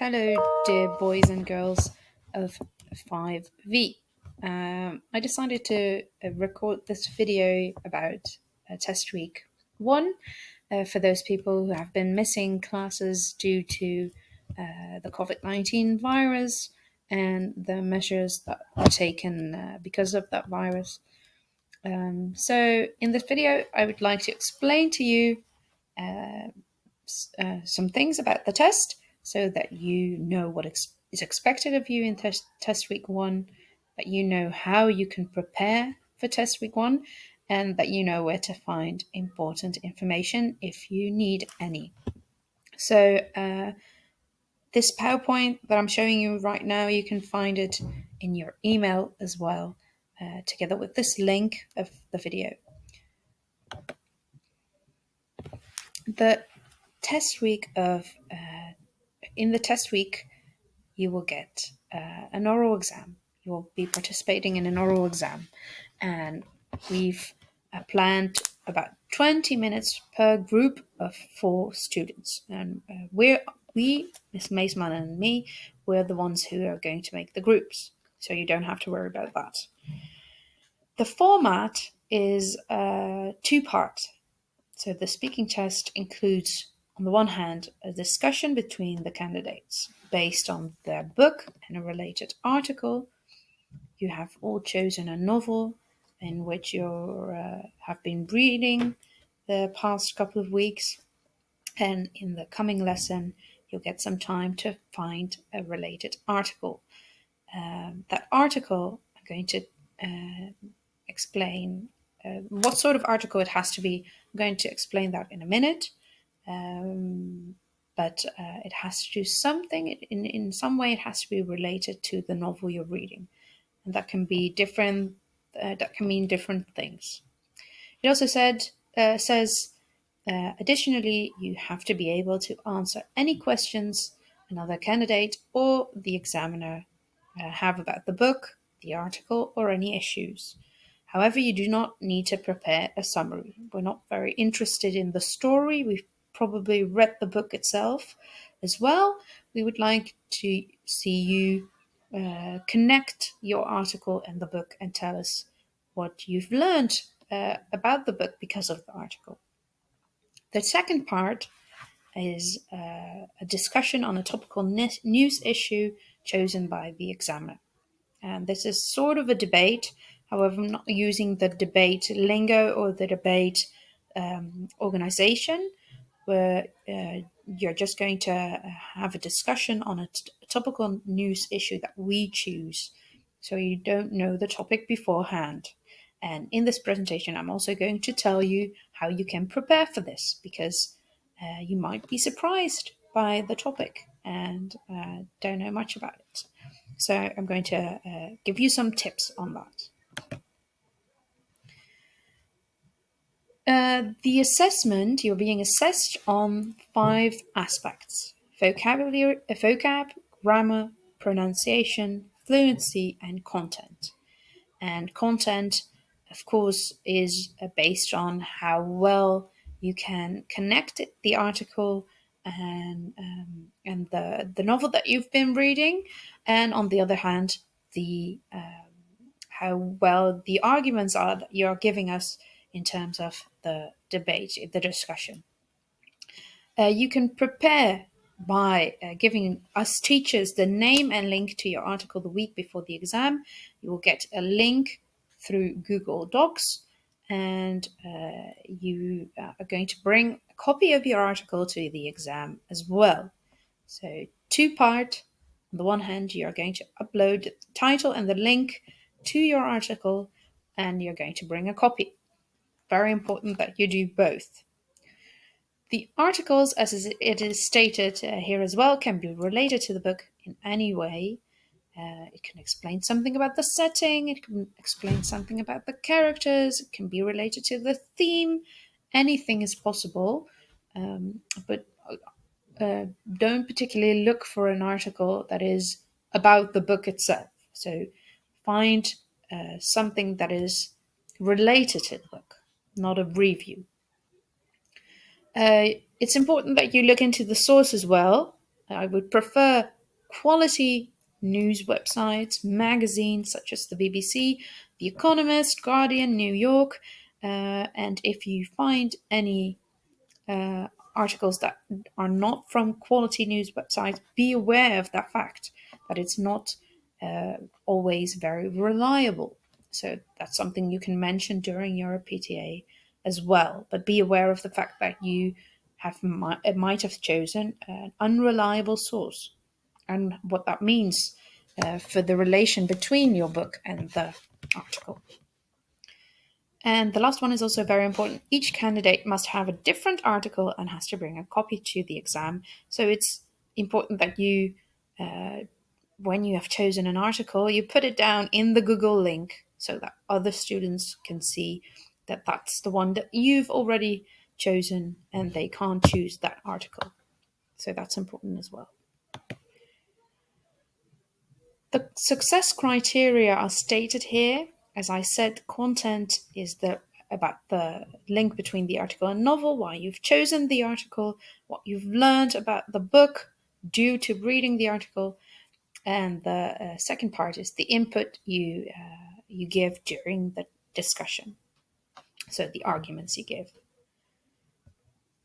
Hello, dear boys and girls of 5V. I decided to record this video about test week 1 for those people who have been missing classes due to the COVID-19 virus and the measures that are taken because of that virus. So in this video, I would like to explain to you some things about the test so that you know what is expected of you in test week 1, that you know how you can prepare for test week 1, and that you know where to find important information if you need any. So this PowerPoint that I'm showing you right now, you can find it in your email as well, together with this link of the video. The test week in the test week, you will get an oral exam. You will be participating in an oral exam, and we've planned about 20 minutes per group of 4 students. And we, Miss Maisman and me, we're the ones who are going to make the groups, so you don't have to worry about that. The format is 2-part. So the speaking test includes, on the one hand, a discussion between the candidates based on their book and a related article. You have all chosen a novel in which you have been reading the past couple of weeks, and in the coming lesson, you'll get some time to find a related article. That article, I'm going to explain what sort of article it has to be. I'm going to explain that in a minute. But it has to do something, in some way it has to be related to the novel you're reading. And that can be different, that can mean different things. It also says, additionally, you have to be able to answer any questions another candidate or the examiner have about the book, the article, or any issues. However, you do not need to prepare a summary. We're not very interested in the story. We've probably read the book itself as well. We would like to see you connect your article and the book and tell us what you've learned about the book because of the article. The second part is a discussion on a topical news issue chosen by the examiner. And this is sort of a debate. However, I'm not using the debate lingo or the debate organization, where you're just going to have a discussion on a topical news issue that we choose. So you don't know the topic beforehand. And in this presentation, I'm also going to tell you how you can prepare for this, because you might be surprised by the topic and don't know much about it. So I'm going to give you some tips on that. The assessment, you're being assessed on 5 aspects: vocab, grammar, pronunciation, fluency, and content. And content, of course, is based on how well you can connect the article and the novel that you've been reading, and on the other hand, how well the arguments are that you're giving us in terms of the debate, the discussion. You can prepare by giving us teachers the name and link to your article the week before the exam. You will get a link through Google Docs, and you are going to bring a copy of your article to the exam as well. So 2-part. On the one hand, you're going to upload the title and the link to your article, and you're going to bring a copy. Very important that you do both. The articles, as it is stated here as well, can be related to the book in any way. It can explain something about the setting, it can explain something about the characters, it can be related to the theme. Anything is possible, but don't particularly look for an article that is about the book itself. So find something that is related to the book, not a review. It's important that you look into the source as well. I would prefer quality news websites, magazines such as the BBC, The Economist, Guardian, New York. And if you find any articles that are not from quality news websites, be aware of that fact, that it's not always very reliable. So that's something you can mention during your PTA as well. But be aware of the fact that you might have chosen an unreliable source, and what that means for the relation between your book and the article. And the last one is also very important. Each candidate must have a different article and has to bring a copy to the exam. So it's important that you, when you have chosen an article, you put it down in the Google link so that other students can see that that's the one that you've already chosen and they can't choose that article. So that's important as well. The success criteria are stated here. As I said, content is about the link between the article and novel, why you've chosen the article, what you've learned about the book due to reading the article, and the second part is the input you give during the discussion. So the arguments you give.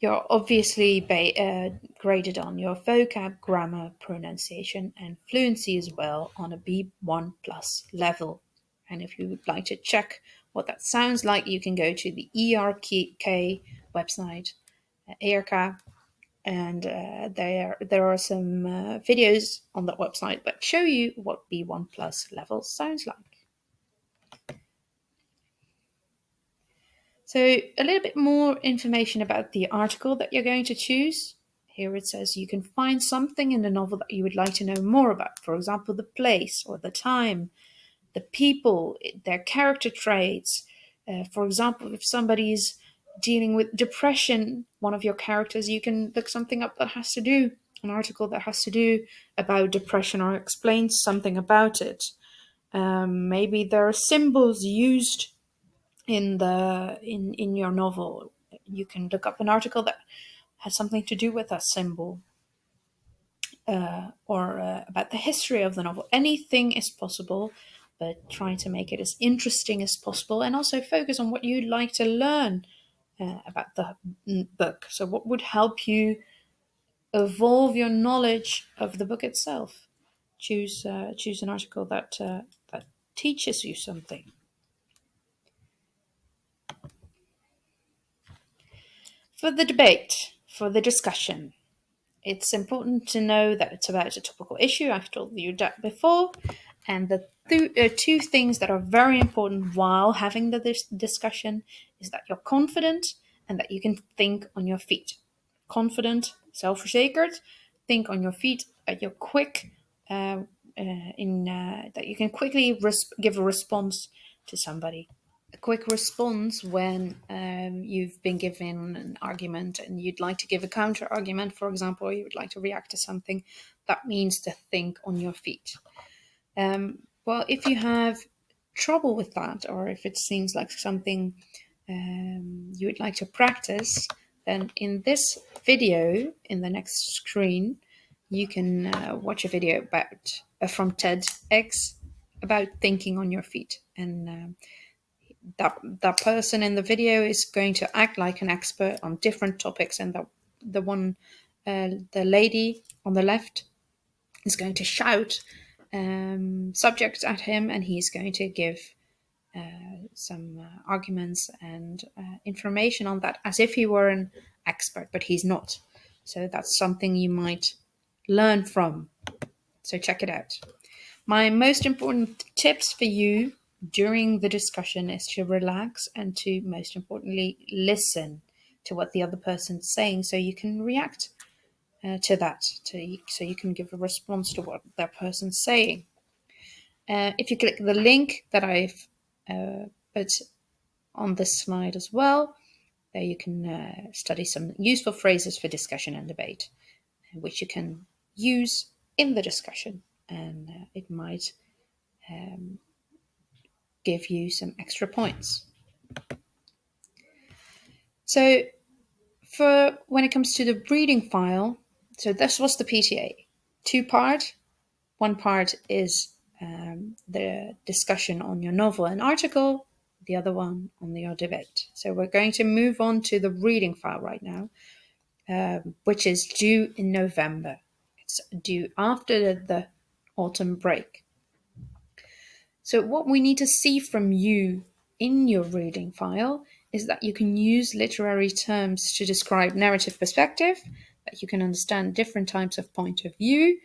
You're obviously graded on your vocab, grammar, pronunciation, and fluency as well on a B1 plus level. And if you would like to check what that sounds like, you can go to the ERK website, ERK, and there are some videos on that website that show you what B1 plus level sounds like. So a little bit more information about the article that you're going to choose. Here it says you can find something in the novel that you would like to know more about. For example, the place or the time, the people, their character traits. For example, if somebody's dealing with depression, one of your characters, you can look something up that has to do, an article that has to do about depression or explains something about it. Maybe there are symbols used in your novel. You can look up an article that has something to do with a symbol, or about the history of the novel. Anything is possible, but try to make it as interesting as possible, and also focus on what you'd like to learn about the book. So what would help you evolve your knowledge of the book itself? Choose an article that teaches you something. For the debate, for the discussion, it's important to know that it's about a topical issue. I've told you that before. And the two things that are very important while having the discussion is that you're confident and that you can think on your feet. Confident, zelfverzekerd, think on your feet, that you're quick, that you can quickly give a response to somebody. A quick response when you've been given an argument and you'd like to give a counter argument, for example, or you would like to react to something. That means to think on your feet. Well, if you have trouble with that, or if it seems like something you would like to practice, then in this video, in the next screen, you can watch a video about from TEDx about thinking on your feet. And that person in the video is going to act like an expert on different topics, and the lady on the left is going to shout subjects at him, and he's going to give some arguments and information on that as if he were an expert, but he's not. So that's something you might learn from. So check it out. My most important tips for you during the discussion is to relax and to, most importantly, listen to what the other person's saying so you can react to that, so you can give a response to what that person's saying. If you click the link that I've put on this slide as well, there you can study some useful phrases for discussion and debate, which you can use in the discussion, and it might give you some extra points. So for when it comes to the reading file, So this was the PTA. Two-part. One part is the discussion on your novel and article, the other one on your debate. So we're going to move on to the reading file right now, which is due in November. It's due after the autumn break. So what we need to see from you in your reading file is that you can use literary terms to describe narrative perspective, that you can understand different types of point of view,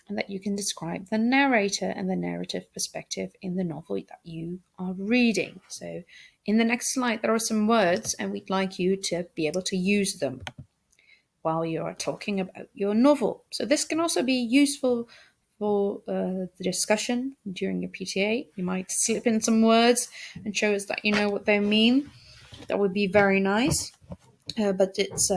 and that you can describe the narrator and the narrative perspective in the novel that you are reading. So in the next slide, there are some words, and we'd like you to be able to use them while you are talking about your novel. So this can also be useful for the discussion during your PTA. You might slip in some words and show us that you know what they mean. That would be very nice. But it's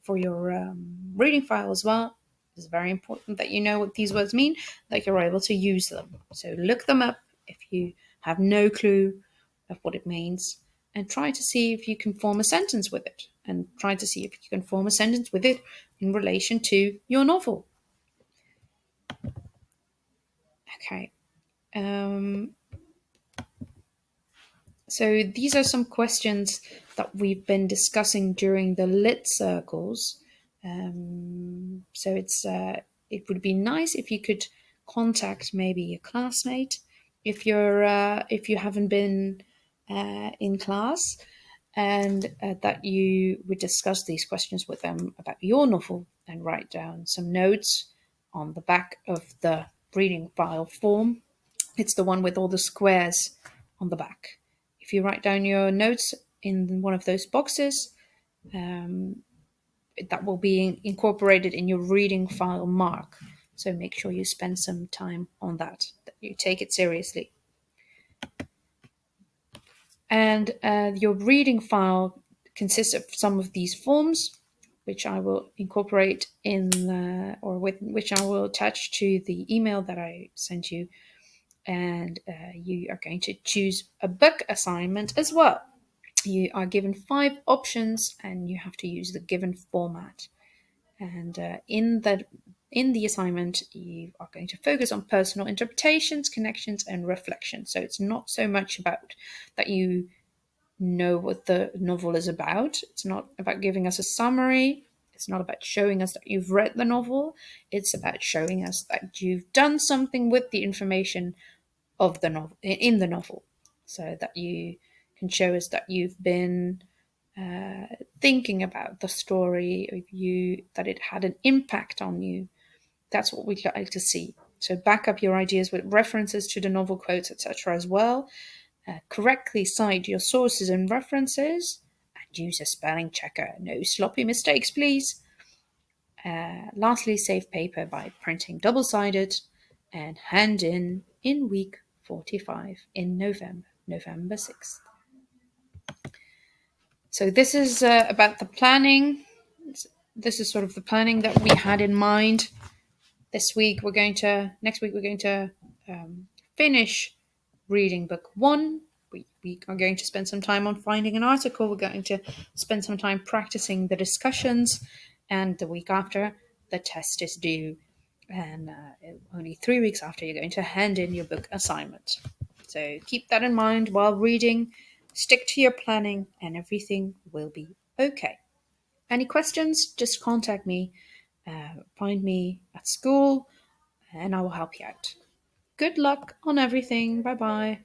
for your reading file as well. It's very important that you know what these words mean, that you're able to use them. So look them up if you have no clue of what it means, and try to see if you can form a sentence with it, and try to see if you can form a sentence with it in relation to your novel. Okay. So these are some questions that we've been discussing during the lit circles. So it would be nice if you could contact maybe a classmate if you haven't been in class, and that you would discuss these questions with them about your novel and write down some notes on the back of the reading file form. It's the one with all the squares on the back. If you write down your notes in one of those boxes, that will be incorporated in your reading file mark. So make sure you spend some time on that you take it seriously. And your reading file consists of some of these forms, which I will incorporate which I will attach to the email that I sent you. And you are going to choose a book assignment as well. You are given 5 options, and you have to use the given format. And in the assignment, you are going to focus on personal interpretations, connections, and reflections. So it's not so much about that you know what the novel is about. It's not about giving us a summary. It's not about showing us that you've read the novel. It's about showing us that you've done something with the information of the novel in the novel, so that you can show us that you've been thinking about the story of you, that it had an impact on you. That's what we'd like to see. So back up your ideas with references to the novel, quotes, etc. as well. Correctly cite your sources and references, and use a spelling checker. No sloppy mistakes, please. Lastly, save paper by printing double-sided and hand in week 45 in November 6th. So this is about the planning. This is sort of the planning that we had in mind. Next week we're going to finish reading book 1. We are going to spend some time on finding an article. We're going to spend some time practicing the discussions, and the week after, the test is due. And only 3 weeks after, you're going to hand in your book assignment. So keep that in mind while reading. Stick to your planning, and everything will be okay. Any questions? Just contact me. Find me at school, and I will help you out. Good luck on everything. Bye bye.